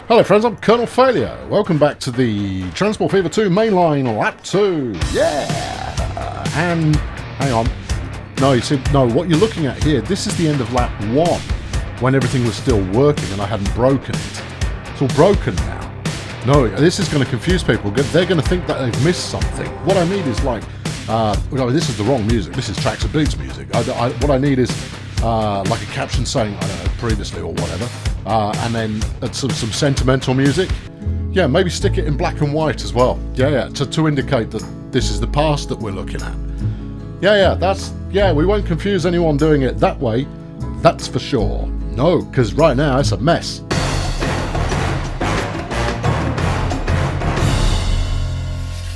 Hello friends, I'm Colonel Failure. Welcome back to the Transport Fever 2 Mainline Lap 2. Yeah! And, hang on. No, you see, no, what you're looking at here, this is the end of Lap 1, when everything was still working and I hadn't broken it. It's all broken now. No, this is going to confuse people. They're going to think that they've missed something. What I need is like, no, this is the wrong music. This is Tracks and Beats music. What I need is like a caption saying, I don't know, previously or whatever. And then some sentimental music. Yeah, maybe stick it in black and white as well. Yeah, to indicate that this is the past that we're looking at. Yeah, we won't confuse anyone doing it that way. That's for sure. No, because right now it's a mess.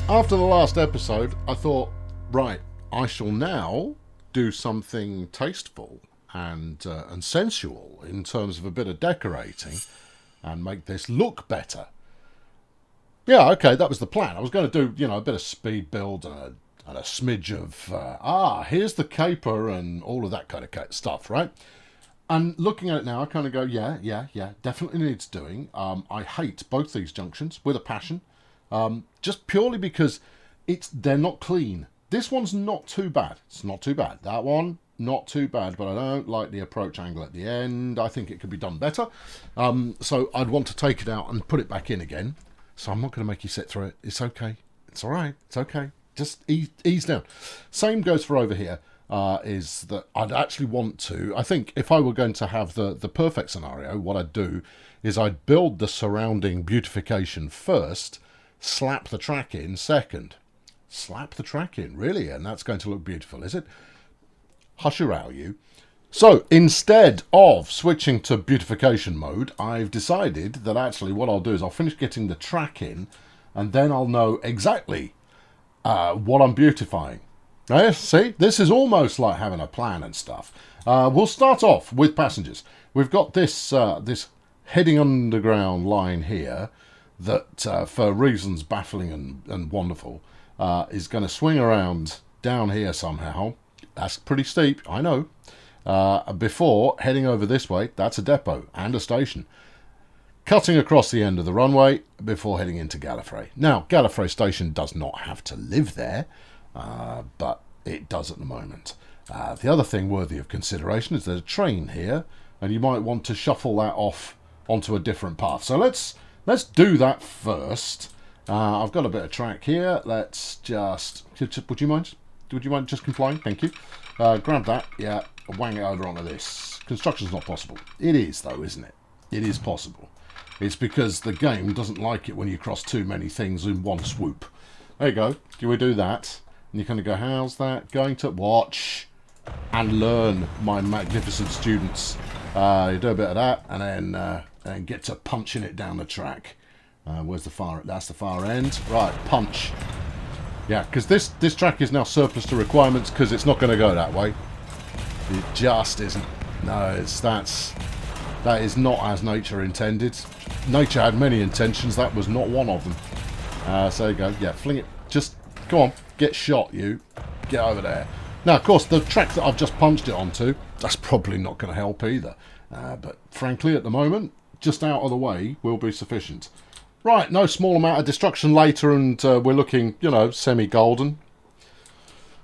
After the last episode, I thought, right, I shall now do something tasteful and sensual in terms of a bit of decorating and make this look better. Yeah, okay, that was the plan. I was going to do, a bit of speed build and a smidge of, here's the caper and all of that kind of stuff, right? And looking at it now, I kind of go, yeah, definitely needs doing. I hate both these junctions with a passion, just purely because they're not clean. This one's not too bad. It's not too bad. That one, not too bad, but I don't like the approach angle at the end. I think it could be done better. So I'd want to take it out and put it back in again. So I'm not going to make you sit through it. It's okay. It's all right. It's okay. Just ease down. Same goes for over here, is that I'd actually want to, I think if I were going to have the perfect scenario, what I'd do is I'd build the surrounding beautification first, slap the track in second. Slap the track in, really? And that's going to look beautiful, is it? Hush around you. So instead of switching to beautification mode, I've decided that actually what I'll do is I'll finish getting the track in and then I'll know exactly what I'm beautifying. See, this is almost like having a plan and stuff. We'll start off with passengers. We've got this heading underground line here that for reasons baffling and wonderful is going to swing around down here somehow. That's pretty steep, I know. Before heading over this way, that's a depot and a station. Cutting across the end of the runway before heading into Gallifrey. Now, Gallifrey Station does not have to live there, but it does at the moment. The other thing worthy of consideration is there's a train here, and you might want to shuffle that off onto a different path. So let's do that first. I've got a bit of track here. Let's just... Would you mind? Would you mind just complying? Thank you. Grab that. Yeah. Wang it over onto this. Construction's not possible. It is, though, isn't it? It is possible. It's because the game doesn't like it when you cross too many things in one swoop. There you go. Do we do that? And you kind of go, how's that going to... Watch and learn, my magnificent students. You do a bit of that and then get to punching it down the track. Where's the far... That's the far end. Right, punch. Yeah, because this track is now surplus to requirements because it's not going to go that way. It just isn't. No, that is not as nature intended. Nature had many intentions. That was not one of them. So there you go. Yeah, fling it. Just, go on. Get shot, you. Get over there. Now, of course, the track that I've just punched it onto, that's probably not going to help either. But frankly, at the moment, just out of the way will be sufficient. Right, no small amount of destruction later, and we're looking, semi-golden.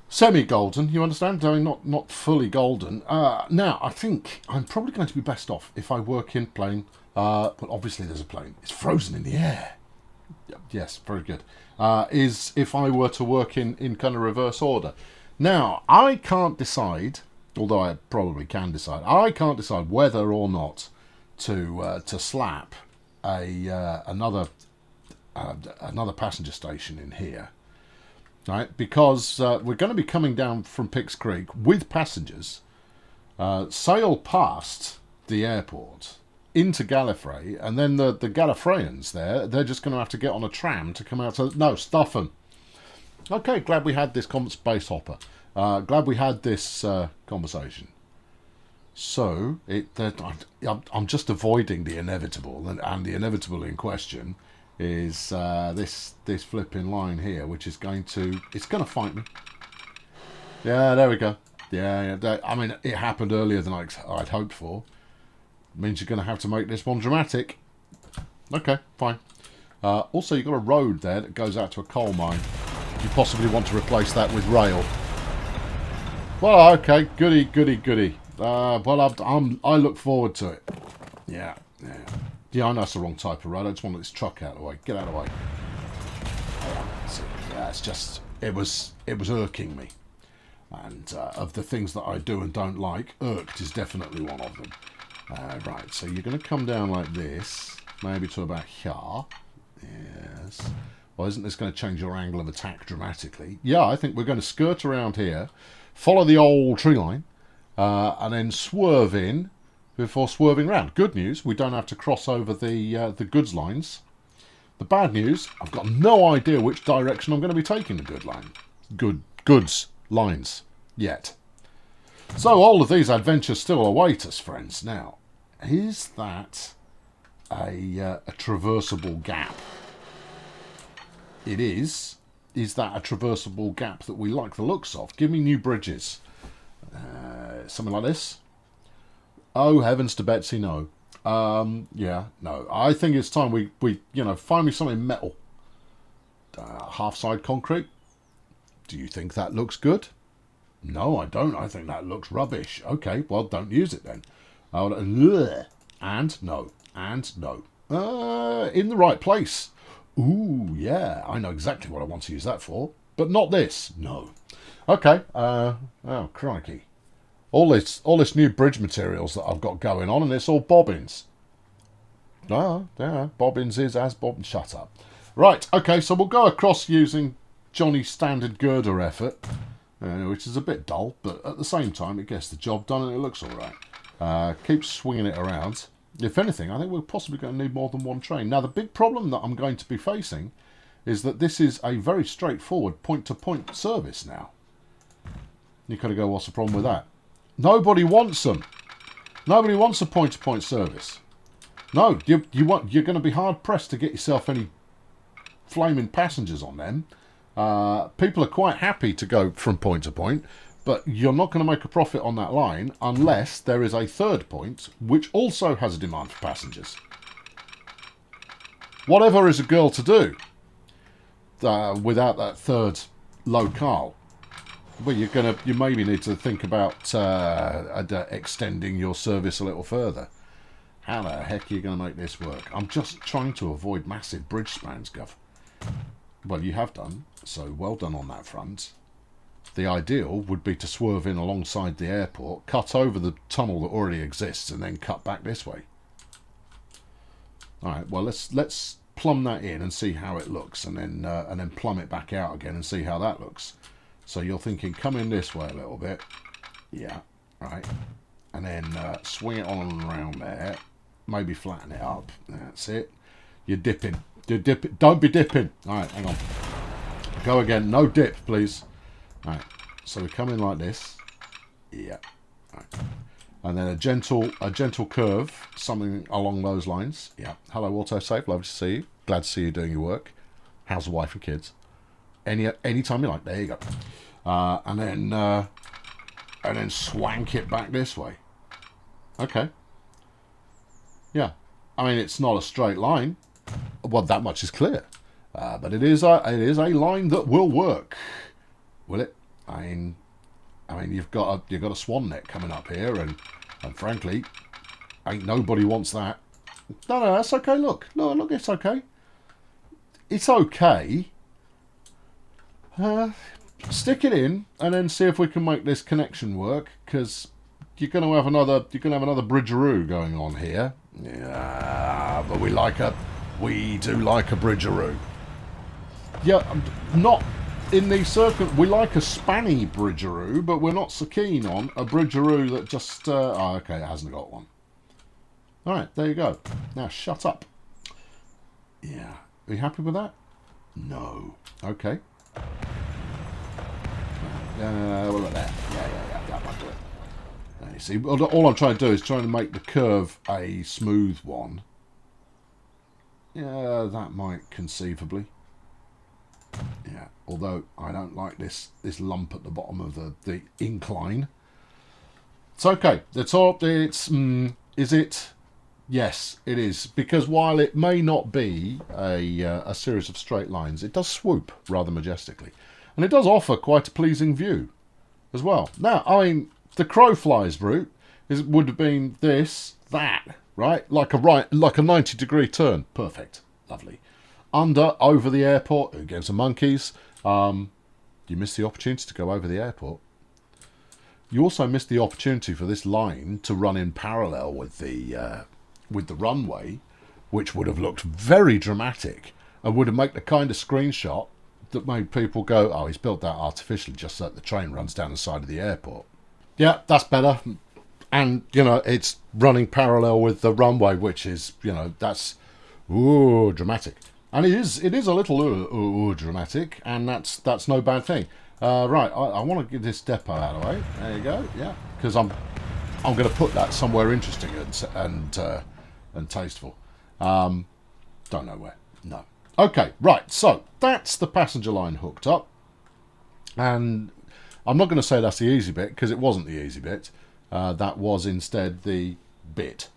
Semi-golden, you understand? I mean, not fully golden. Now, I think I'm probably going to be best off if I work in plane. But obviously there's a plane. It's frozen in the air. Yes, very good. Is if I were to work in kind of reverse order. Now, I can't decide, although I probably can decide, I can't decide whether or not to slap another passenger station in here, right? Because we're going to be coming down from Picks Creek with passengers, sail past the airport into Gallifrey, and then the Gallifreyans they're just going to have to get on a tram to come out. No, stuff them. Okay, glad we had this space hopper. Glad we had this conversation. So, I'm just avoiding the inevitable, and the inevitable in question is this flipping line here, which is going to fight me. Yeah, there we go. Yeah. I mean, it happened earlier than I'd hoped for. It means you're going to have to make this one dramatic. Okay, fine. Also, you've got a road there that goes out to a coal mine. You possibly want to replace that with rail. Well, okay, goody, goody, goody. Well, I look forward to it. Yeah, yeah. Yeah, I know it's the wrong type of road. I just want this truck out of the way. Get out of the way. Yeah, it's just, it was irking me. And of the things that I do and don't like, irked is definitely one of them. Right, so you're going to come down like this, maybe to about here. Yes. Well, isn't this going to change your angle of attack dramatically? Yeah, I think we're going to skirt around here, follow the old tree line, and then swerve in before swerving round. Good news, we don't have to cross over the goods lines. The bad news, I've got no idea which direction I'm going to be taking the goods lines yet. So all of these adventures still await us, friends. Now, is that a traversable gap? It is. Is that a traversable gap that we like the looks of? Give me new bridges. Something like this. Oh, heavens to Betsy, no. Yeah, no. I think it's time we find me something metal. Half-side concrete. Do you think that looks good? No, I don't. I think that looks rubbish. Okay, well, don't use it then. And no. And no. In the right place. Ooh, yeah. I know exactly what I want to use that for. But not this. No. Okay. Oh, crikey. All this new bridge materials that I've got going on, and it's all bobbins. No, yeah, bobbins is as bobbins. Shut up. Right, okay, so we'll go across using Johnny's standard girder effort, which is a bit dull, but at the same time it gets the job done and it looks alright. Keep swinging it around. If anything, I think we're possibly going to need more than one train. Now, the big problem that I'm going to be facing is that this is a very straightforward point-to-point service now. You kind of go, what's the problem with that? Nobody wants them. Nobody wants a point-to-point service. No, you're going to be hard-pressed to get yourself any flaming passengers on them. People are quite happy to go from point to point, but you're not going to make a profit on that line unless there is a third point which also has a demand for passengers. Whatever is a girl to do without that third locale? Well, you maybe need to think about extending your service a little further. How the heck are you going to make this work? I'm just trying to avoid massive bridge spans, Gov. Well, you have done, so well done on that front. The ideal would be to swerve in alongside the airport, cut over the tunnel that already exists, and then cut back this way. All right, well, let's plumb that in and see how it looks, and then plumb it back out again and see how that looks. So you're thinking, come in this way a little bit. Yeah, right. And then swing it on and around there. Maybe flatten it up. That's it. You're dipping. You're dipping. Don't be dipping. All right, hang on. Go again. No dip, please. All right. So we come in like this. Yeah. All right. And then a gentle curve, something along those lines. Yeah. Hello, autosave. Lovely to see you. Glad to see you doing your work. How's the wife and kids? Any time you like. There you go. And then swank it back this way. Okay. Yeah. I mean, it's not a straight line. Well, that much is clear. But it is a line that will work. Will it? I mean, you've got a swan neck coming up here, and frankly, ain't nobody wants that. No, that's okay. Look, it's okay. It's okay. Stick it in, and then see if we can make this connection work. Because you're going to have another bridgeroo going on here. Yeah, but we do like a bridgeroo. Yeah, not in these circles. We like a spanny bridgeroo, but we're not so keen on a bridgeroo that just... oh, okay, it hasn't got one. Alright, there you go. Now, shut up. Yeah. Are you happy with that? No. Okay. What about that? Yeah, that might do it. Now, you see, all I'm trying to do is trying to make the curve a smooth one. Yeah, that might conceivably. Yeah, although I don't like this lump at the bottom of the incline. It's okay. Is it Yes, it is, because while it may not be a series of straight lines, it does swoop rather majestically, and it does offer quite a pleasing view as well. Now, I mean, the crow flies route would have been this, that, right, like a 90-degree turn, perfect, lovely. Under, over the airport, who gives the monkeys? You missed the opportunity to go over the airport. You also missed the opportunity for this line to run in parallel with the runway, which would have looked very dramatic and would have made the kind of screenshot that made people go, oh, he's built that artificially just so that the train runs down the side of the airport. Yeah, that's better. And, you know, it's running parallel with the runway, which is, you know, that's, ooh, dramatic. And it is a little ooh, dramatic, and that's no bad thing. Right, I want to get this depot out of the way. There you go, yeah. Because I'm going to put that somewhere interesting and tasteful. Don't know where. No. Okay, right. So that's the passenger line hooked up, and I'm not going to say that's the easy bit because it wasn't the easy bit. That was instead the bit.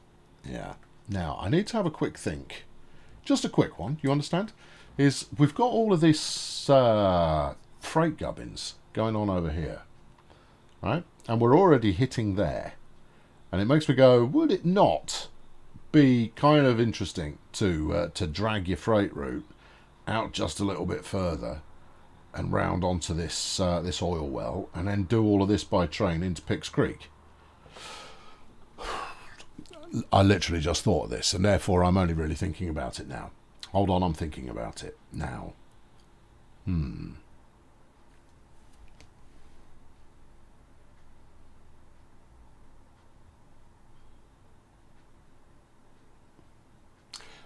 Yeah. Now I need to have a quick think. Just a quick one. You understand? Is we've got all of this freight gubbins going on over here, right? And we're already hitting there, and it makes me go, would it not be kind of interesting to drag your freight route out just a little bit further and round onto this this oil well, and then do all of this by train into Picks Creek? I literally just thought of this, and therefore I'm only really thinking about it now. Hold on, I'm thinking about it now.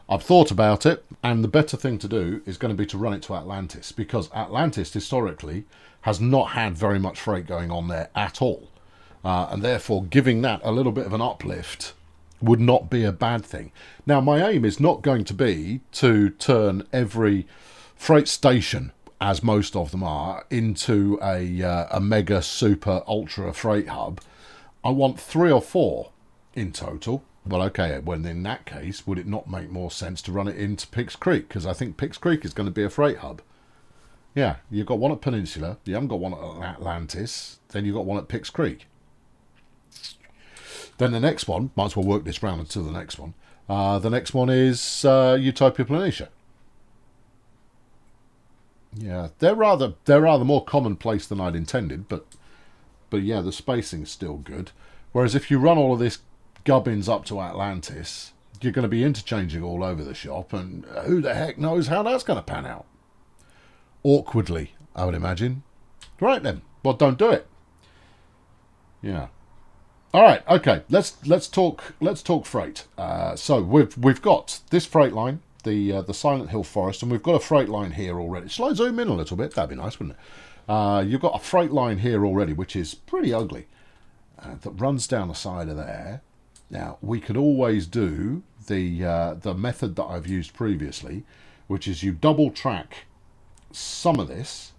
I've thought about it, and the better thing to do is going to be to run it to Atlantis, because Atlantis historically has not had very much freight going on there at all, and therefore giving that a little bit of an uplift would not be a bad thing. Now, my aim is not going to be to turn every freight station, as most of them are, into a mega super ultra freight hub. I want 3 or 4 in total. Well, okay, well, in that case, would it not make more sense to run it into Picks Creek? Because I think Picks Creek is going to be a freight hub. Yeah, you've got one at Peninsula, you haven't got one at Atlantis, then you've got one at Picks Creek. Then the next one, might as well work this round until the next one. The next one is Utopia Planitia. Yeah, they're rather more commonplace than I'd intended, but yeah, the spacing's still good. Whereas if you run all of this gubbins up to Atlantis, you're going to be interchanging all over the shop, and who the heck knows how that's going to pan out? Awkwardly, I would imagine. Right then, well, don't do it. Yeah. All right, okay. Let's talk freight. So we've got this freight line, the Silent Hill Forest, and we've got a freight line here already. Shall I zoom in a little bit? That'd be nice, wouldn't it? You've got a freight line here already, which is pretty ugly, that runs down the side of there. Now we could always do the method that I've used previously, which is you double track some of this.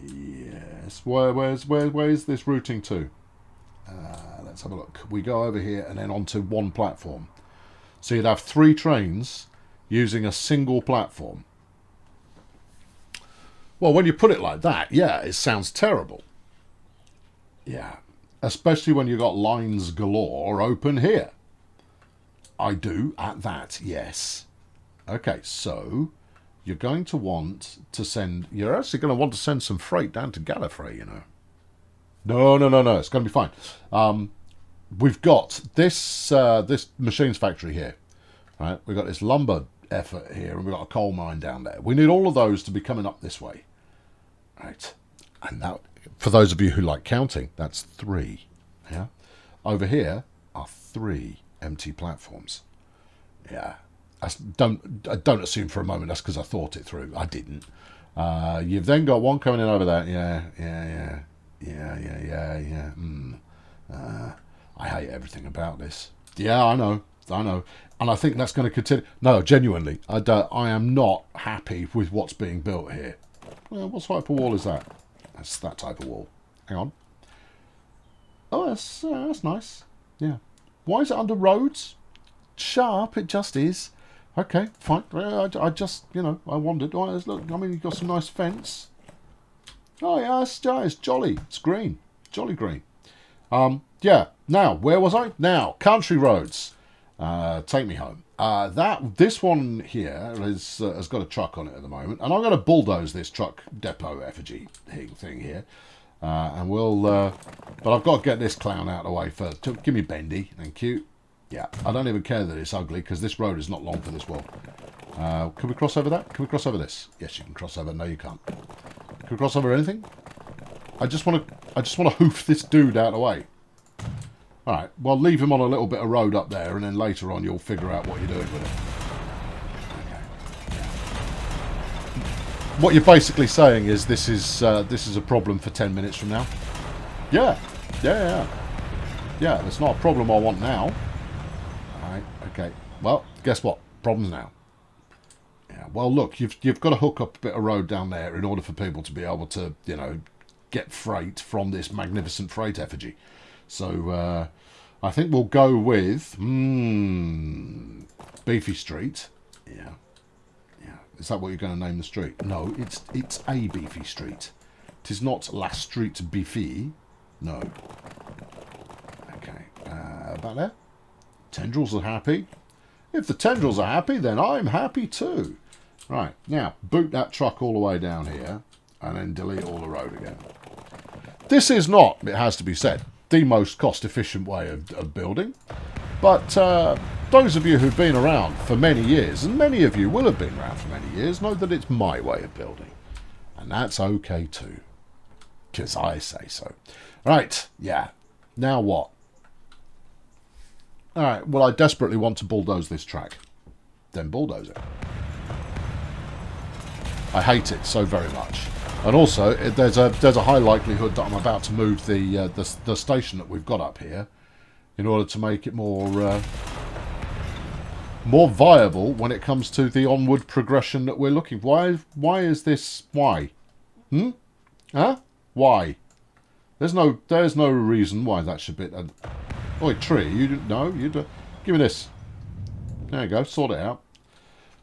Yes. Where is this routing to? Let's have a look. We go over here and then onto one platform. So you'd have 3 trains using a single platform. Well, when you put it like that, yeah, it sounds terrible. Yeah. Especially when you've got lines galore open here. I do at that, yes. Okay, so you're going to want to send... You're actually going to want to send some freight down to Gallifrey, you know. No. It's going to be fine. We've got this this machines factory here, right? We've got this lumber effort here, and we've got a coal mine down there. We need all of those to be coming up this way, right? And that, for those of you who like counting, that's 3. Yeah. Over here are 3 empty platforms. Yeah. Don't assume for a moment that's because I thought it through. I didn't. You've then got one coming in over there. Yeah. I hate everything about this. Yeah, I know, and I think that's going to continue. No, genuinely, I am not happy with what's being built here. Well, what type of wall is that? That's that type of wall. Hang on. Oh, that's nice. Yeah. Why is it under roads? sharp. It just is. Okay, fine. I just, you know, I wondered. Oh, look, I mean, you've got some nice fence. Oh, yeah, it's jolly. It's green. Jolly green. Yeah. Now, where was I? Now, country roads. Take me home. This one here has got a truck on it at the moment, and I'm going to bulldoze this truck depot effigy thing here, and we'll. But I've got to get this clown out of the way first. Give me Bendy, thank you. Yeah, I don't even care that it's ugly because this road is not long for this world. Can we cross over that? Can we cross over this? Yes, you can cross over. No, you can't. Can we cross over anything? I just want to hoof this dude out of the way. Alright, well, leave him on a little bit of road up there, and then later on you'll figure out what you're doing with it. Okay. Yeah. What you're basically saying is this is a problem for 10 minutes from now. Yeah. Yeah, it's not a problem I want now. Alright, okay. Well, guess what? Problems now. Yeah, well, look, you've got to hook up a bit of road down there in order for people to be able to, you know, get freight from this magnificent freight effigy. So, I think we'll go with Beefy Street. Yeah. Is that what you're going to name the street? No, it's a Beefy Street. It is not La Street Beefy. No. Okay. About there. Tendrils are happy. If the tendrils are happy, then I'm happy too. Right. Now, boot that truck all the way down here, and then delete all the road again. This is not, it has to be said, the most cost-efficient way of building. But those of you who've been around for many years, and many of you will have been around for many years, know that it's my way of building. And that's okay too. Because I say so. Right, yeah. Now what? Alright, well, I desperately want to bulldoze this track. Then bulldoze it. I hate it so very much. And also, there's a high likelihood that I'm about to move the station that we've got up here in order to make it more viable when it comes to the onward progression that we're looking for. Why is this? Why? Huh? Why? There's no reason why that should be. Oi, tree! You give me this. There you go. Sort it out.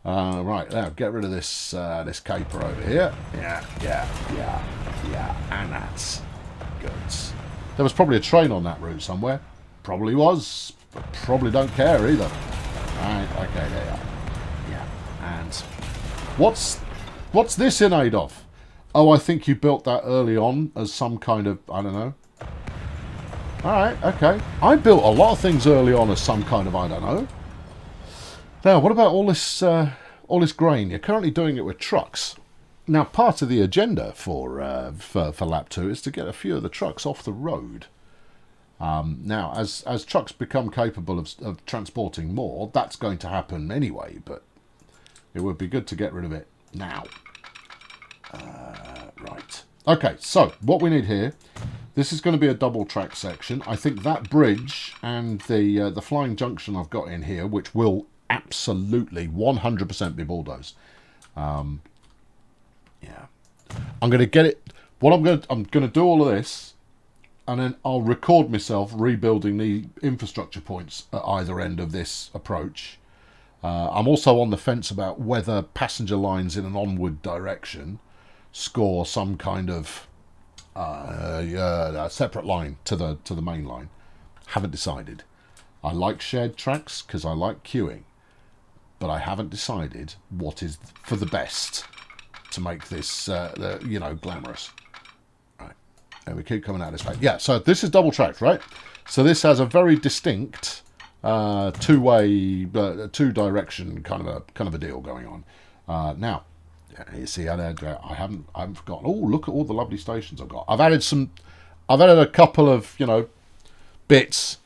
Right, now get rid of this this caper over here. Yeah. And that's good. There was probably a train on that route somewhere. Probably was, but probably don't care either. Right, okay, there you are. Yeah, and what's this in aid of? Oh, I think you built that early on as some kind of, I don't know. Alright, okay. I built a lot of things early on as some kind of, I don't know. Now, what about all this grain? You're currently doing it with trucks. Now, part of the agenda for lap 2 is to get a few of the trucks off the road. Now, as trucks become capable of transporting more, that's going to happen anyway, but it would be good to get rid of it now. Right. Okay, so what we need here, this is going to be a double track section. I think that bridge and the flying junction I've got in here, which will absolutely 100% be bulldozed. Yeah. I'm going to get it. I'm going to do all of this, and then I'll record myself rebuilding the infrastructure points at either end of this approach. I'm also on the fence about whether passenger lines in an onward direction score some kind of a separate line to the main line. Haven't decided. I like shared tracks because I like queuing, but I haven't decided what is for the best to make this glamorous. Right, and we keep coming out this way. Yeah, so this is double tracked, right? So this has a very distinct two-way, two-direction kind of a deal going on. Now, you see, I haven't forgotten. Oh, look at all the lovely stations I've got. I've added a couple of bits,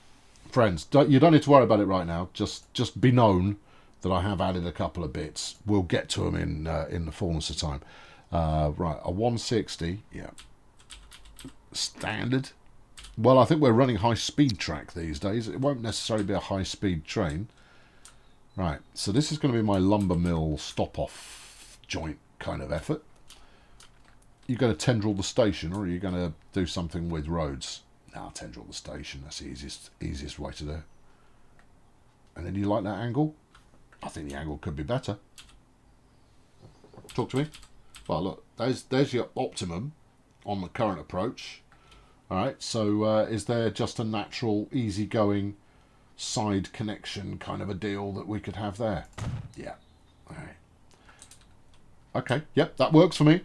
friends. You don't need to worry about it right now. Just be known that I have added a couple of bits. We'll get to them in the fullness of time. Right, a 160, yeah, standard. Well, I think we're running high-speed track these days. It won't necessarily be a high-speed train. Right, so this is going to be my lumber mill stop-off joint kind of effort. You going to tendril the station, or are you going to do something with roads? No, tendril the station. That's the easiest way to do it. And then you like that angle? I think the angle could be better. Talk to me. Well, look, there's your optimum on the current approach. All right, so is there just a natural, easygoing side connection kind of a deal that we could have there? Yeah. All right. Okay, yep, that works for me.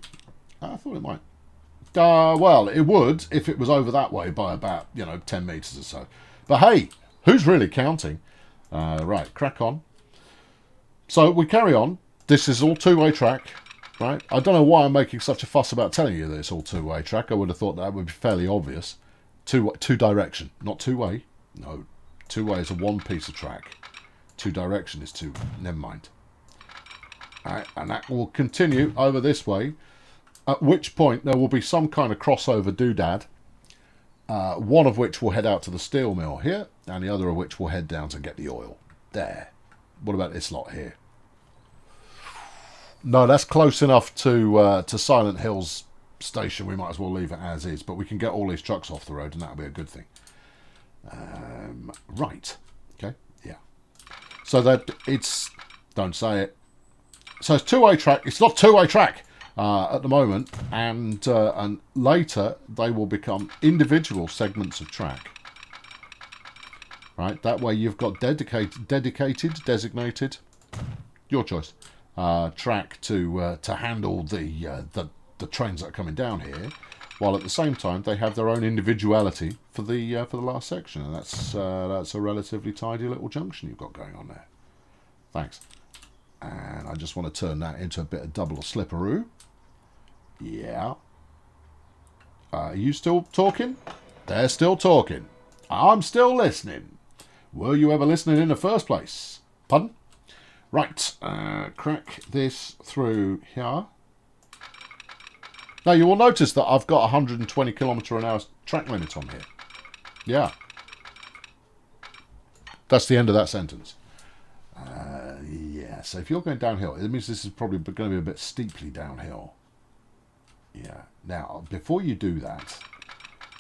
I thought it might. Well, it would if it was over that way by about, 10 metres or so. But hey, who's really counting? Right, crack on. So we carry on. This is all two-way track, right? I don't know why I'm making such a fuss about telling you that it's all two-way track. I would have thought that would be fairly obvious. Two direction, not two-way. No, two-way is a one piece of track. Two direction is two. Never mind. All right, and that will continue over this way. At which point there will be some kind of crossover doodad, one of which will head out to the steel mill here, and the other of which will head down to get the oil. There. What about this lot here? No, that's close enough to Silent Hill's station. We might as well leave it as is, but we can get all these trucks off the road, and that'll be a good thing. Right. Okay. Yeah. So that it's... Don't say it. So it's two-way track. It's not two-way track. At the moment, and later they will become individual segments of track. Right, that way you've got designated, your choice, track to handle the trains that are coming down here, while at the same time they have their own individuality for the last section, and that's a relatively tidy little junction you've got going on there. Thanks. And I just want to turn that into a bit of double or slipperoo. Yeah. Are you still talking? They're still talking. I'm still listening. Were you ever listening in the first place? Pardon? Right. Crack this through here. Now you will notice that I've got 120 km/h track limit on here. Yeah. That's the end of that sentence. Yeah. So if you're going downhill, it means this is probably going to be a bit steeply downhill. Yeah. Now, before you do that,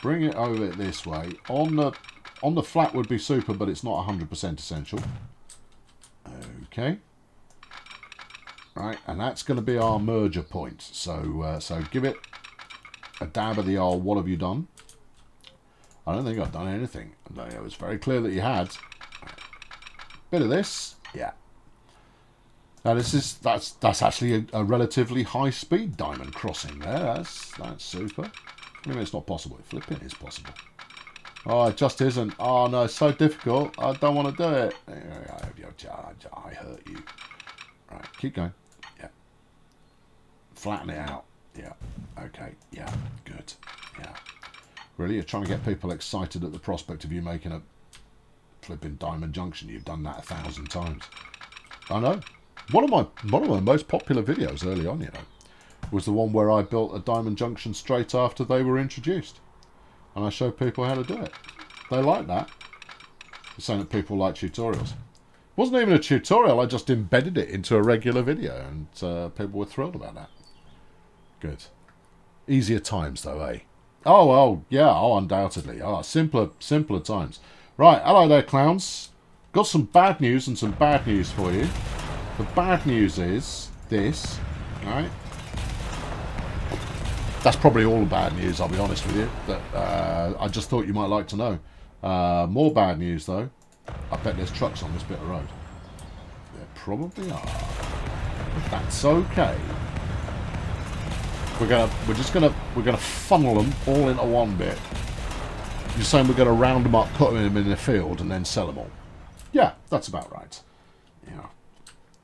bring it over this way. On the flat would be super, but it's not 100% essential. Okay. Right, and that's going to be our merger point. So give it a dab of the old. What have you done? I don't think I've done anything. It was very clear that you had. Bit of this. Yeah. Now that's actually a relatively high speed diamond crossing there. That's super. I mean, it's not possible. Flipping is possible. Oh, it just isn't. Oh no, it's so difficult. I don't want to do it. I hurt you. Right, keep going. Yeah. Flatten it out. Yeah. Okay. Yeah. Good. Yeah. Really, you're trying to get people excited at the prospect of you making a flipping diamond junction. You've done that 1,000 times. I know. One of my most popular videos early on, was the one where I built a diamond junction straight after they were introduced, and I showed people how to do it. They like that. It's saying that people like tutorials. It wasn't even a tutorial. I just embedded it into a regular video, and people were thrilled about that. Good. Easier times, though, eh? Oh well, yeah. Oh, undoubtedly. Oh, simpler times. Right. Hello there, clowns. Got some bad news and some bad news for you. The bad news is this, right? That's probably all the bad news, I'll be honest with you. That I just thought you might like to know. More bad news, though. I bet there's trucks on this bit of road. There probably are. But that's okay. We're gonna funnel them all into one bit. You're saying we're gonna round them up, put them in the field, and then sell them all? Yeah, that's about right. Yeah.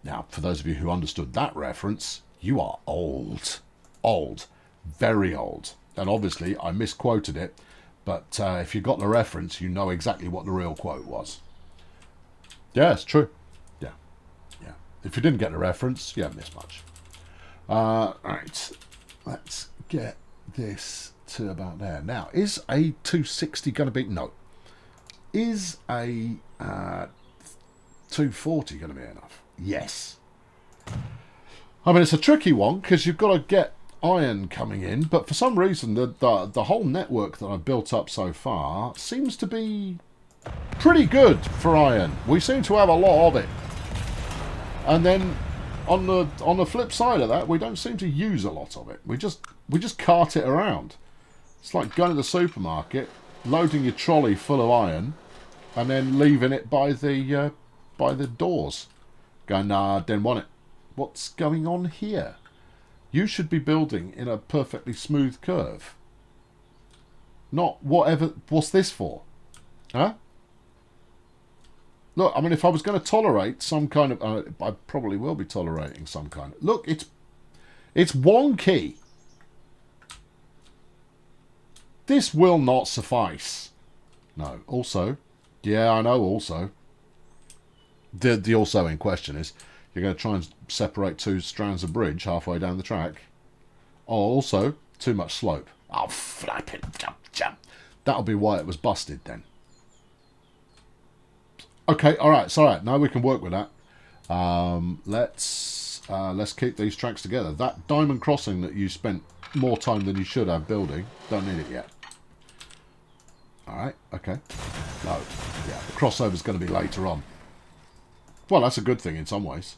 Now, for those of you who understood that reference, you are old. Old. Very old. And obviously, I misquoted it, but if you got the reference, you know exactly what the real quote was. Yeah, it's true. Yeah. Yeah. If you didn't get the reference, you haven't missed much. Right. Let's get this to about there. Now, is a 260 going to be... No. Is a 240 going to be enough? Yes. I mean, it's a tricky one because you've got to get iron coming in, but for some reason the whole network that I've built up so far seems to be pretty good for iron. We seem to have a lot of it. And then on the flip side of that, we don't seem to use a lot of it. We just cart it around. It's like going to the supermarket, loading your trolley full of iron, and then leaving it by the doors. Going, nah, didn't want it. What's going on here? You should be building in a perfectly smooth curve. Not whatever. What's this for? Huh? Look, I mean, if I was going to tolerate some kind of... I probably will be tolerating some kind of... Look, it's wonky. This will not suffice. No, also... Yeah, I know, also. The also in question is, you're going to try and separate two strands of bridge halfway down the track. Oh, also, too much slope. Oh, flap it. Jump, jump. That'll be why it was busted then. Okay, all right, it's all right. Now we can work with that. Let's keep these tracks together. That diamond crossing that you spent more time than you should have building, don't need it yet. All right, okay. No, yeah, the crossover's going to be later on. Well, that's a good thing in some ways.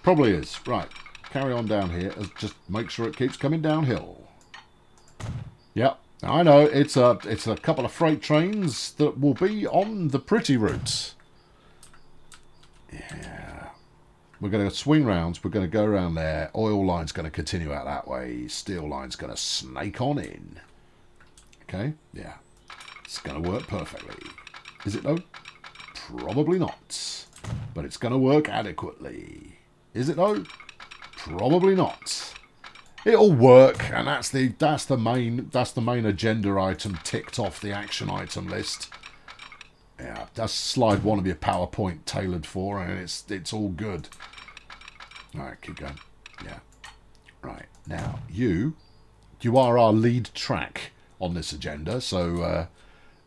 Probably is. Right, carry on down here. Just make sure it keeps coming downhill. Yep, I know. It's a couple of freight trains that will be on the pretty routes. Yeah. We're going to swing rounds. We're going to go around there. Oil line's going to continue out that way. Steel line's going to snake on in. Okay? Yeah. It's going to work perfectly. Is it though? Probably not. But it's going to work adequately. Is it though? Probably not. It'll work, and that's the main agenda item ticked off the action item list. Yeah, that's slide one of your PowerPoint tailored for, and it's all good. All right, keep going. Yeah. Right, now you are our lead track on this agenda, so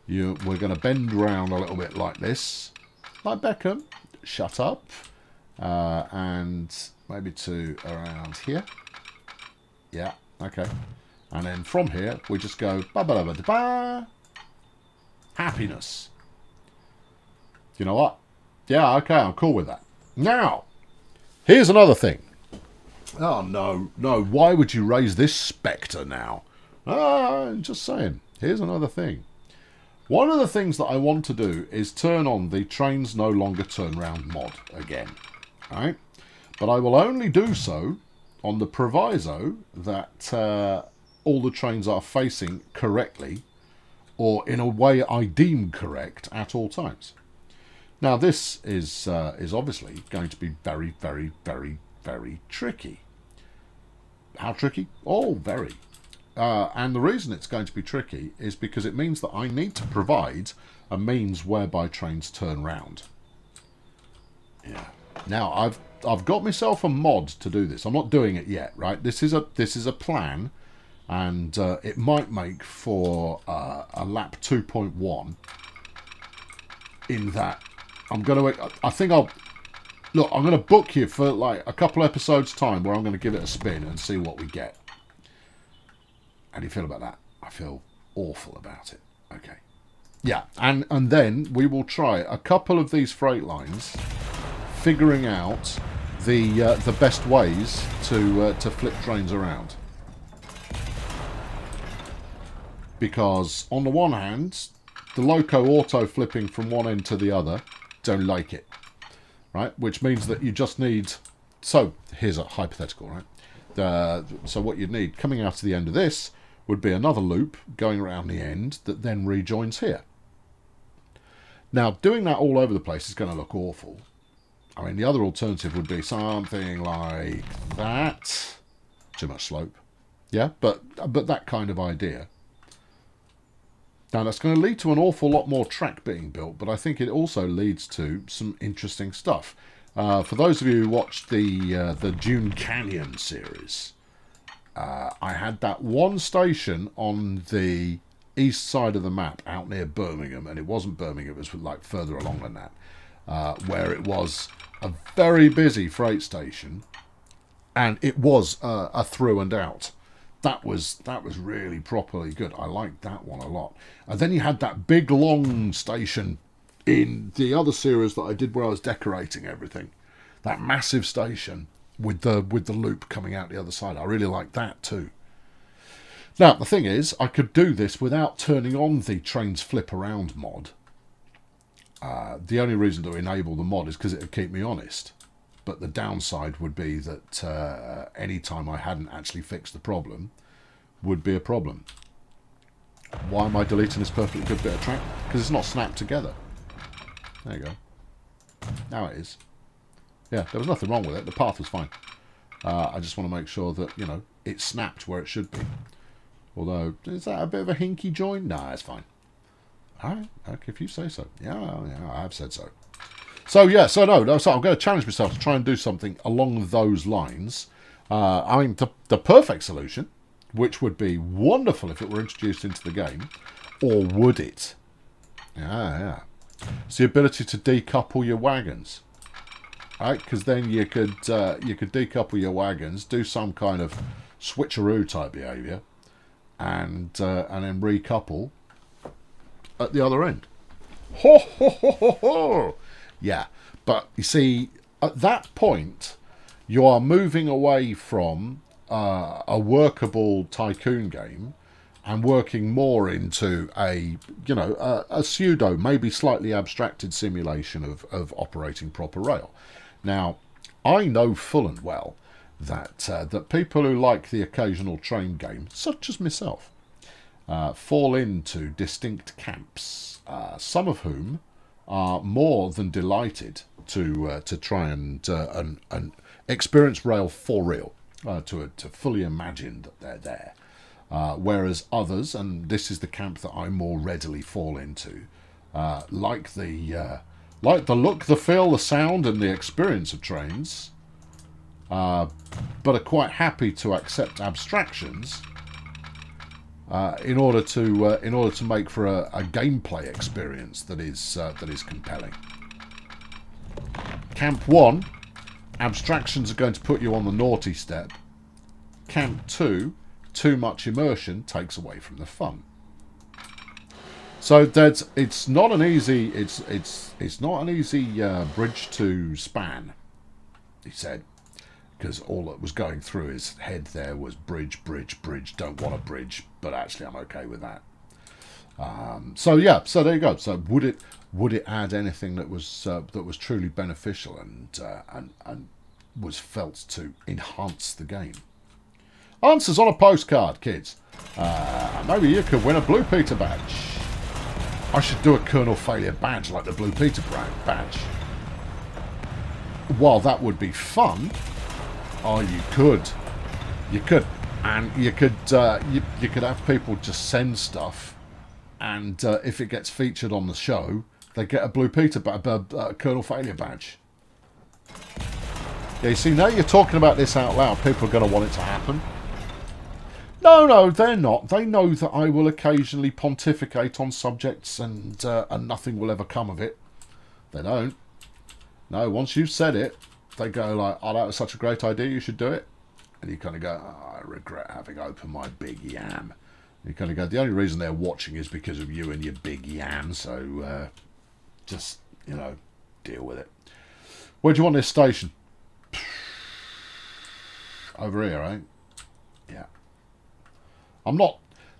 we're going to bend around a little bit like this, like Beckham. Shut up, and maybe to around here. Yeah, okay. And then from here we just go ba ba ba ba ba. Happiness. You know what? Yeah, okay, I'm cool with that. Now, here's another thing. Oh, no, why would you raise this spectre now? I'm just saying. Here's another thing. One of the things that I want to do is turn on the trains no longer turn round mod again. Right? But I will only do so on the proviso that all the trains are facing correctly, or in a way I deem correct at all times. Now, this is obviously going to be very, very, very, very tricky. How tricky? Oh, very. And the reason it's going to be tricky is because it means that I need to provide a means whereby trains turn round. Yeah. Now, I've got myself a mod to do this. I'm not doing it yet, right? This is a plan, and it might make for a lap 2.1. In that, I'm going to book you for like a couple episodes time where I'm going to give it a spin and see what we get. How do you feel about that? I feel awful about it. Okay. Yeah, and then we will try a couple of these freight lines, figuring out the best ways to flip trains around. Because on the one hand, the loco auto flipping from one end to the other, don't like it, right? Which means that you just need... So, here's a hypothetical, right? So what you'd need, coming out to the end of this, would be another loop going around the end that then rejoins here. Now, doing that all over the place is going to look awful. I mean, the other alternative would be something like that. Too much slope. Yeah, but that kind of idea. Now, that's going to lead to an awful lot more track being built, but I think it also leads to some interesting stuff. For those of you who watched the Dune Canyon series, I had that one station on the east side of the map out near Birmingham, and it wasn't Birmingham, it was like further along than that, where it was a very busy freight station, and it was a through and out. That was really properly good. I liked that one a lot. And then you had that big long station in the other series that I did where I was decorating everything. That massive station with the loop coming out the other side. I really like that too. Now, the thing is, I could do this without turning on the trains flip around mod. The only reason to enable the mod is because it would keep me honest. But the downside would be that any time I hadn't actually fixed the problem would be a problem. Why am I deleting this perfectly good bit of track? Because it's not snapped together. There you go. Now it is. Yeah, there was nothing wrong with it. The path was fine. I just want to make sure that, you know, it snapped where it should be. Although, is that a bit of a hinky joint? Nah, it's fine. Alright, okay, if you say so. Yeah, I have said so. So, yeah, so I'm going to challenge myself to try and do something along those lines. I mean, the perfect solution, which would be wonderful if it were introduced into the game, or would it? Yeah. It's the ability to decouple your wagons. Right, because then you could decouple your wagons, do some kind of switcheroo type behaviour, and then recouple at the other end. Ho ho ho ho ho! Yeah, but you see, at that point, you are moving away from a workable tycoon game and working more into a pseudo, maybe slightly abstracted simulation of operating proper rail. Now, I know full and well that people who like the occasional train game, such as myself, fall into distinct camps, some of whom are more than delighted to try and experience rail for real, to fully imagine that they're there. Whereas others, and this is the camp that I more readily fall into, like the look, the feel, the sound, and the experience of trains, but are quite happy to accept abstractions in order to make for a gameplay experience that is compelling. Camp 1, abstractions are going to put you on the naughty step. Camp 2, too much immersion takes away from the fun. So it's not an easy bridge to span, he said, because all that was going through his head there was bridge, don't want a bridge, but actually I'm okay with that. So there you go. So would it add anything that was truly beneficial and was felt to enhance the game? Answers on a postcard, kids. Maybe you could win a Blue Peter badge. I should do a Colonel Failure badge like the Blue Peter badge. While that would be fun, you could, and you could have people just send stuff, and if it gets featured on the show, they get a Blue Peter Colonel Failure badge. Yeah, you see, now you're talking about this out loud, people are going to want it to happen. No, they're not. They know that I will occasionally pontificate on subjects and nothing will ever come of it. They don't. No, once you've said it, they go like, oh, that was such a great idea, you should do it. And you kind of go, oh, I regret having opened my big yam. And you kind of go, the only reason they're watching is because of you and your big yam, so just, deal with it. Where do you want this station? Over here, right? Yeah.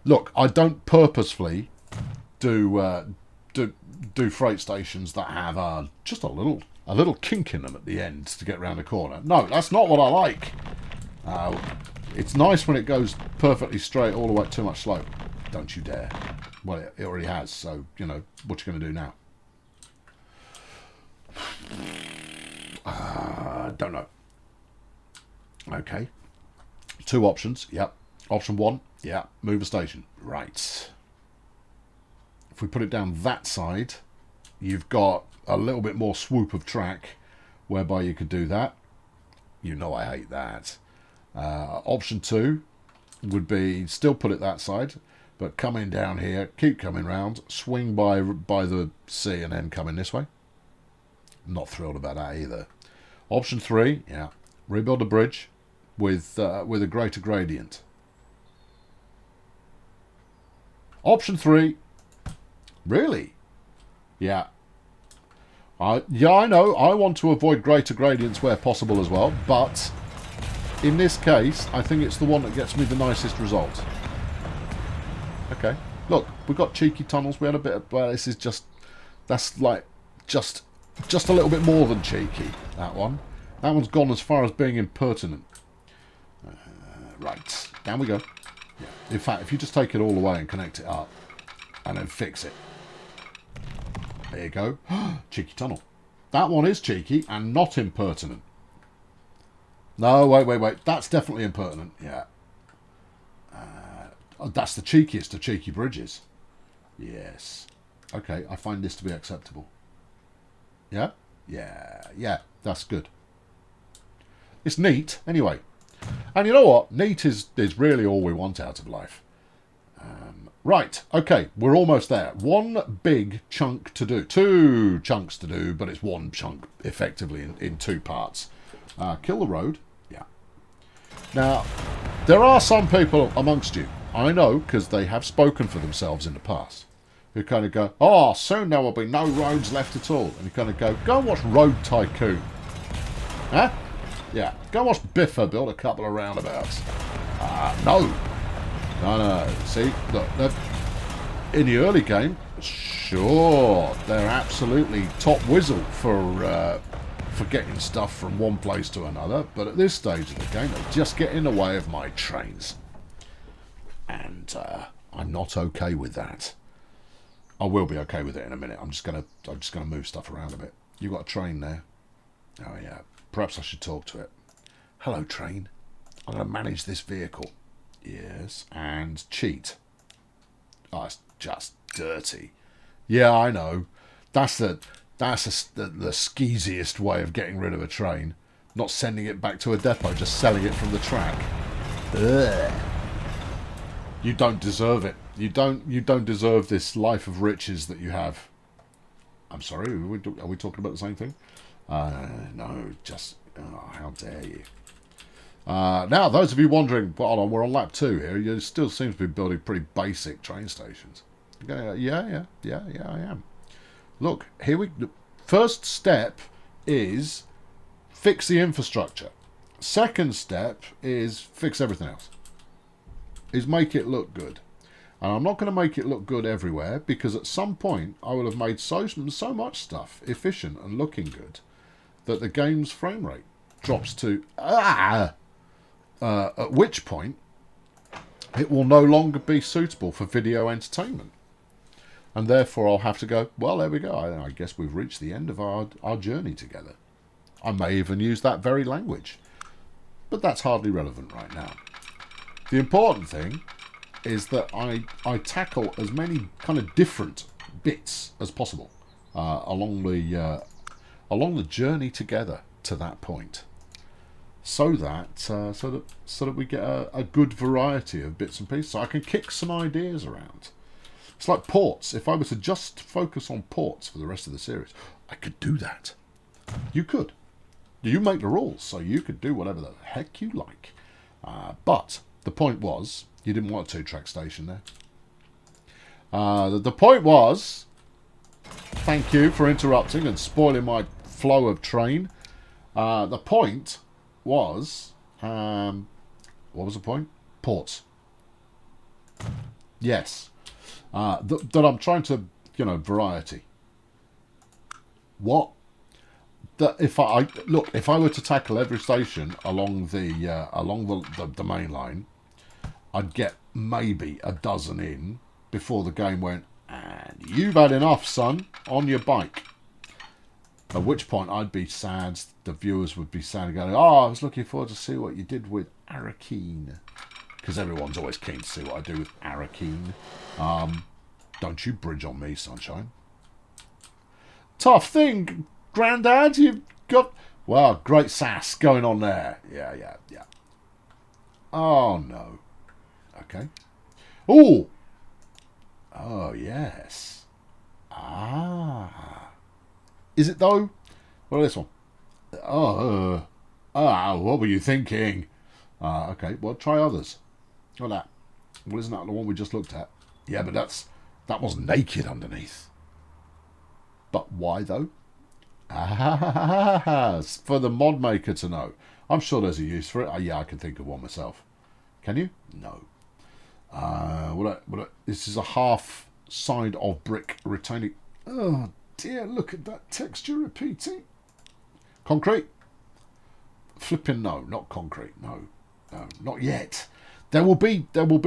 Look, I don't purposefully do freight stations that have just a little kink in them at the end to get round the corner. No, that's not what I like. It's nice when it goes perfectly straight all the way, too much slope. Don't you dare. Well, it already has, so, what you going to do now? Don't know. Okay. 2 options. Yep. Option 1. Yeah. Move a station. Right. If we put it down that side, you've got a little bit more swoop of track whereby you could do that. I hate that. Option 2 would be still put it that side, but come in down here, keep coming round, swing by the sea and then come in this way. Not thrilled about that either. Option 3, yeah, rebuild a bridge with a greater gradient. Option 3, really? Yeah. Yeah, I know. I want to avoid greater gradients where possible as well, but in this case, I think it's the one that gets me the nicest result. Okay. Look, we've got cheeky tunnels. We had a bit of... Well, this is just... That's like... Just a little bit more than cheeky, that one. That one's gone as far as being impertinent. Right. Down we go. Yeah. In fact, if you just take it all away and connect it up, and then fix it. There you go. Cheeky tunnel. That one is cheeky and not impertinent. No, wait. That's definitely impertinent. Yeah. That's the cheekiest of cheeky bridges. Yes. Okay, I find this to be acceptable. Yeah? Yeah. That's good. It's neat, anyway. And you know what? Neat is really all we want out of life. Right, okay, we're almost there. One big chunk to do. Two chunks to do, but it's one chunk, effectively, in two parts. Kill the road. Yeah. Now, there are some people amongst you, I know, because they have spoken for themselves in the past, who kind of go, oh, soon there will be no roads left at all. And you kind of go and watch Road Tycoon. Huh? Yeah, go and watch Biffa build a couple of roundabouts. No. No. See, look, in the early game, sure, they're absolutely top whistle for getting stuff from one place to another. But at this stage of the game, they just get in the way of my trains, and I'm not okay with that. I will be okay with it in a minute. I'm just gonna move stuff around a bit. You got a train there? Oh yeah. Perhaps I should talk to it. Hello, train. I'm going to manage this vehicle. Yes, and cheat. Oh, it's just dirty. Yeah, I know. That's the skeeziest way of getting rid of a train. Not sending it back to a depot, just selling it from the track. Ugh. You don't deserve it. You don't deserve this life of riches that you have. I'm sorry, are we talking about the same thing? No, just... Oh, how dare you. Now, those of you wondering, well, we're on lap 2 here. You still seem to be building pretty basic train stations. Yeah, I am. Look, here we... First step is fix the infrastructure. Second step is fix everything else. Is make it look good. And I'm not going to make it look good everywhere, because at some point I will have made so much stuff efficient and looking good that the game's frame rate drops to at which point it will no longer be suitable for video entertainment, and therefore I'll have to go, well, there we go, I guess we've reached the end of our journey together. I may even use that very language, but that's hardly relevant right now. The important thing is that I tackle as many kind of different bits as possible along the journey together to that point, so that we get a good variety of bits and pieces. So I can kick some ideas around. It's like ports. If I were to just focus on ports for the rest of the series, I could do that. You could. You make the rules, so you could do whatever the heck you like. But the point was, you didn't want a 2-track station there. The point was, thank you for interrupting and spoiling my flow of train. The point was, what was the point? Ports. Yes. That I'm trying to, variety. What? That if I were to tackle every station along the main line, I'd get maybe a dozen in before the game went, and you've had enough, son, on your bike. At which point I'd be sad, the viewers would be sad, going, oh, I was looking forward to see what you did with Arakeen. Because everyone's always keen to see what I do with Arakeen. Don't you bridge on me, sunshine. Tough thing, Grandad, you've got... Well, great sass going on there. Yeah. Oh, no. Okay. Ooh! Oh, yes. Ah. Is it, though? What this one? What were you thinking? Okay, well, try others. Like that. Well, isn't that the one we just looked at? Yeah, but that was naked underneath. But why, though? Ah, for the mod maker to know. I'm sure there's a use for it. Yeah, I can think of one myself. Can you? No. This is a half side of brick retaining. Oh dear, look at that texture repeating. Concrete? Flipping no, not concrete. No, not yet. There will be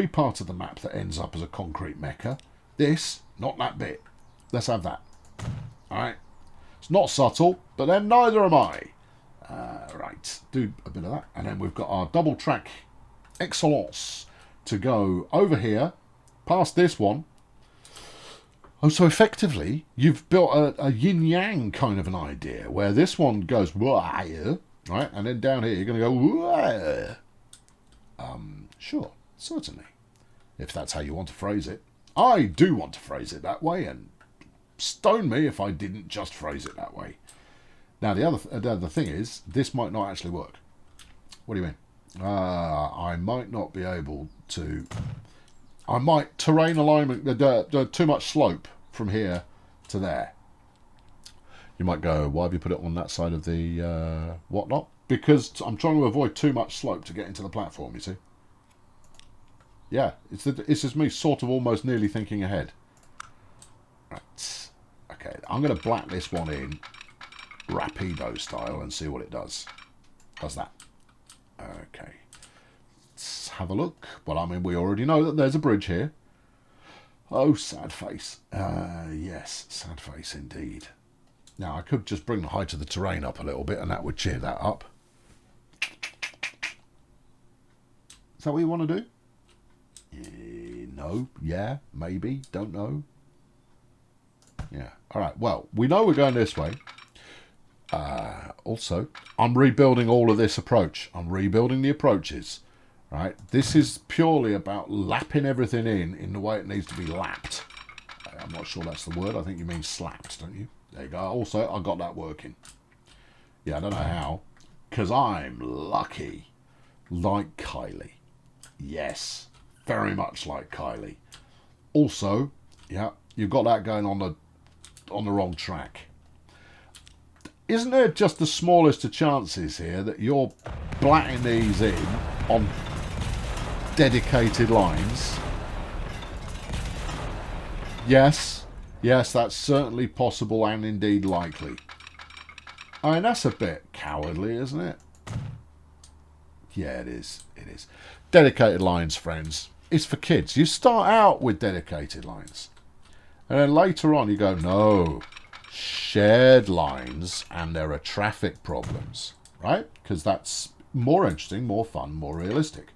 part of the map that ends up as a concrete mecha. This, not that bit. Let's have that. All right. It's not subtle, but then neither am I. Right, do a bit of that, and then we've got our double track excellence to go over here, past this one. Oh, so effectively, you've built a yin-yang kind of an idea, where this one goes, right, and then down here you're going to go, sure, certainly, if that's how you want to phrase it. I do want to phrase it that way, and stone me if I didn't just phrase it that way. Now, the other thing is, this might not actually work. What do you mean? I might not be able to... I might... Terrain alignment... too much slope from here to there. You might go, why have you put it on that side of the whatnot? Because I'm trying to avoid too much slope to get into the platform, you see. Yeah, it's just me sort of almost nearly thinking ahead. Right. Okay, I'm going to black this one in rapido style and see what it does. Does that? Okay. Let's have a look. Well, I mean, we already know that there's a bridge here. Oh, sad face. Yes, sad face indeed. Now, I could just bring the height of the terrain up a little bit and that would cheer that up. Is that what you want to do? No. Yeah. Maybe. Don't know. Yeah. All right. Well, we know we're going this way. Also, I'm rebuilding all of this approach. I'm rebuilding the approaches. Right. This is purely about lapping everything in the way it needs to be lapped. I'm not sure that's the word. I think you mean slapped, don't you? There you go. Also, I got that working. Yeah, I don't know how. Because I'm lucky. Like Kylie. Yes. Very much like Kylie. Also, yeah, you've got that going on the wrong track. Isn't there just the smallest of chances here that you're blatting these in on dedicated lines? Yes. Yes, that's certainly possible and indeed likely. I mean, that's a bit cowardly, isn't it? Yeah, it is. It is. Dedicated lines, friends. It's for kids. You start out with dedicated lines. And then later on you go, no, shared lines and there are traffic problems, right? Because that's more interesting, more fun, more realistic.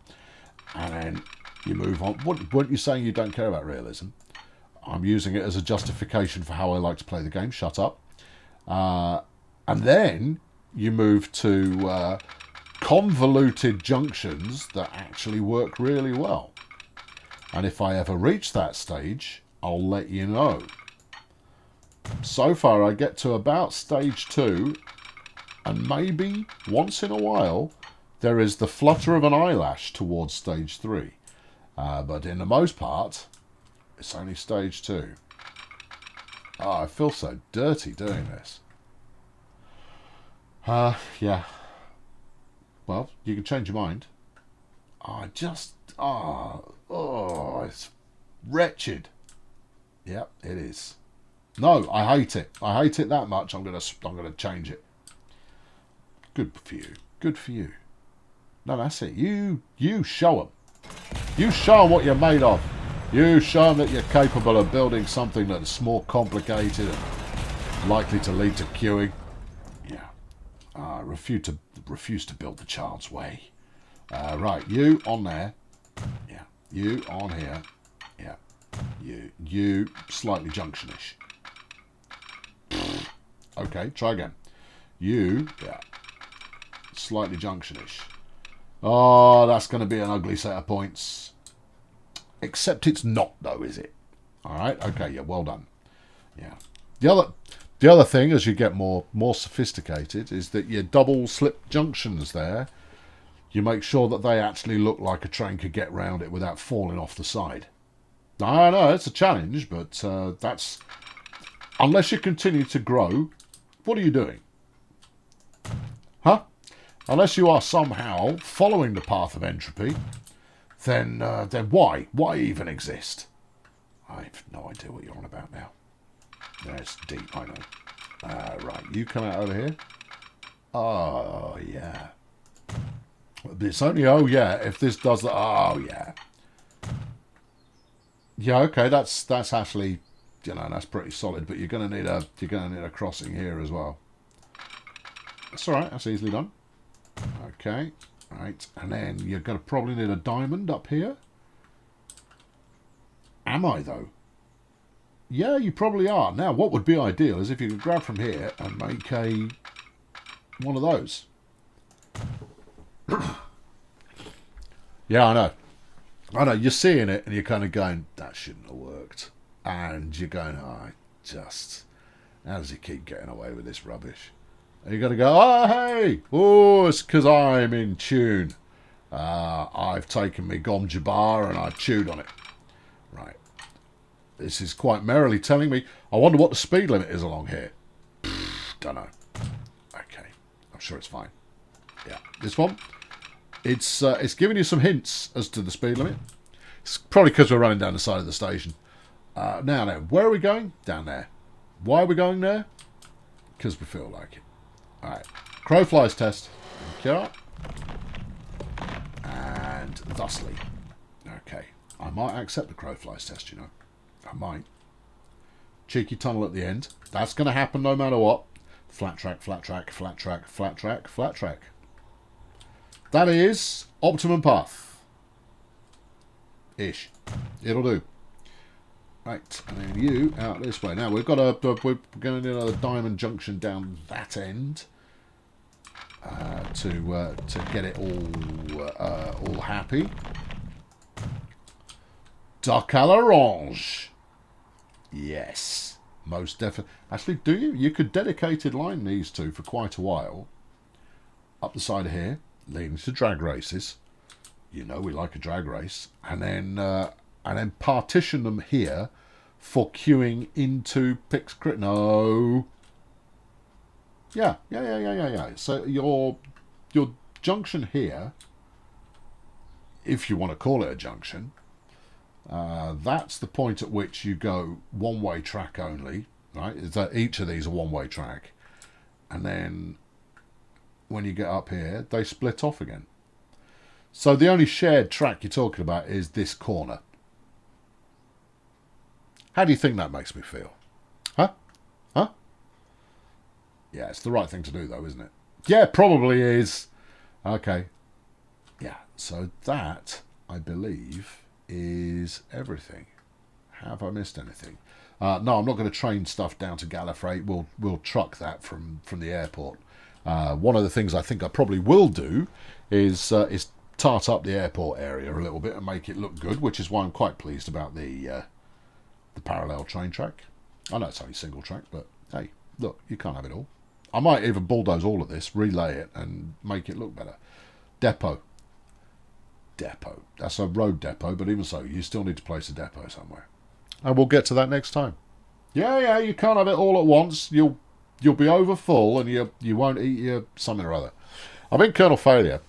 And then you move on. Weren't you saying you don't care about realism? I'm using it as a justification for how I like to play the game. Shut up. And then you move to convoluted junctions that actually work really well. And if I ever reach that stage, I'll let you know. So far, I get to about stage 2, and maybe once in a while, there is the flutter of an eyelash towards stage 3. But in the most part, it's only stage 2. Oh, I feel so dirty doing this. Yeah. Well, you can change your mind. It's wretched. Yep, it is. No, I hate it. I hate it that much. I'm gonna change it. Good for you. Good for you. No, that's it. You show them. You show them what you're made of. You show them that you're capable of building something that's more complicated and likely to lead to queuing. Yeah. Refuse to build the child's way. Right, you on there. Yeah. You on here. Yeah. You slightly junctionish. Okay, try again. You, yeah. Slightly junctionish. Oh, that's going to be an ugly set of points. Except it's not, though, is it? All right. Okay. Yeah. Well done. Yeah. The other thing, as you get more sophisticated, is that your double slip junctions there, you make sure that they actually look like a train could get round it without falling off the side. I know it's a challenge, but that's unless you continue to grow What are you doing? Huh? Unless you are somehow following the path of entropy, then why? Why even exist? I have no idea what you're on about now. That's deep, I know. Right, you come out over here. Oh, yeah. It's only, oh, yeah, if this does that. Oh, yeah. Yeah, okay, that's actually, you know, that's pretty solid, but you're gonna need a crossing here as well. That's alright, that's easily done. Okay, right, and then you're gonna probably need a diamond up here. Am I though? Yeah, you probably are. Now, what would be ideal is if you could grab from here and make one of those. Yeah, I know. I know, you're seeing it and you're kind of going, that shouldn't have worked. And you're going, oh, how does he keep getting away with this rubbish? And you're going to go, oh, hey, oh, it's because I'm in tune. I've taken me Gom Jabbar and I've chewed on it. Right. This is quite merrily telling me, I wonder what the speed limit is along here. Don't know. Okay. I'm sure it's fine. Yeah. This one, it's giving you some hints as to the speed limit. It's probably because we're running down the side of the station. Now, where are we going? Down there. Why are we going there? Because we feel like it. Alright. Crow flies test. Thank you. And thusly. Okay. I might accept the crow flies test, you know. I might. Cheeky tunnel at the end. That's going to happen no matter what. Flat track, flat track, flat track, flat track, flat track. That is optimum path. Ish. It'll do. Right, and then you out this way. Now we're going to need another diamond junction down that end to get it all happy. Duck à l'orange. Yes, most definitely. Actually, do you? You could dedicated line these two for quite a while. Up the side of here, leading to drag races. You know we like a drag race, and then partition them here for queuing into Pix Crit. No. Yeah. So your junction here, if you want to call it a junction, that's the point at which you go one-way track only, right? Each of these are one-way track, and then when you get up here, they split off again. So the only shared track you're talking about is this corner. How do you think that makes me feel? Huh? Yeah, it's the right thing to do though, isn't it? Yeah, probably is. Okay. Yeah, so that, I believe, is everything. Have I missed anything? No, I'm not going to train stuff down to Gallifrey. We'll truck that from the airport. One of the things I think I probably will do is tart up the airport area a little bit and make it look good, which is why I'm quite pleased about the parallel train track. I know it's only single track, but hey, look, you can't have it all. I might even bulldoze all of this, relay it, and make it look better. Depot. That's a road depot, but even so, you still need to place a depot somewhere. And we'll get to that next time. Yeah, you can't have it all at once. You'll be over full, and you won't eat your something or other. I'm in Colonel Failure.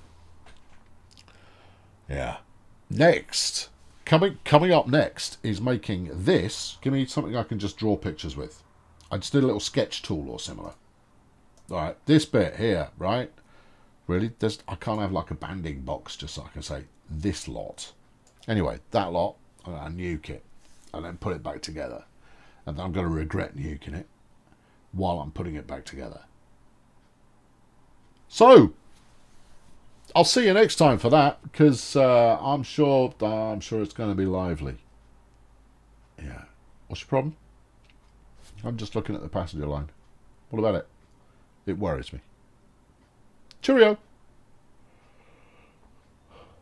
Yeah. Next, coming up next is making this. Give me something I can just draw pictures with. I just did a little sketch tool or similar. All right, this bit here, right? Really, I can't have like a banding box just so I can say this lot. Anyway, that lot, I'm going to nuke it and then put it back together. And then I'm going to regret nuking it while I'm putting it back together. So, I'll see you next time for that, because I'm sure it's going to be lively. Yeah. What's your problem? I'm just looking at the passenger line. What about it? It worries me. Cheerio.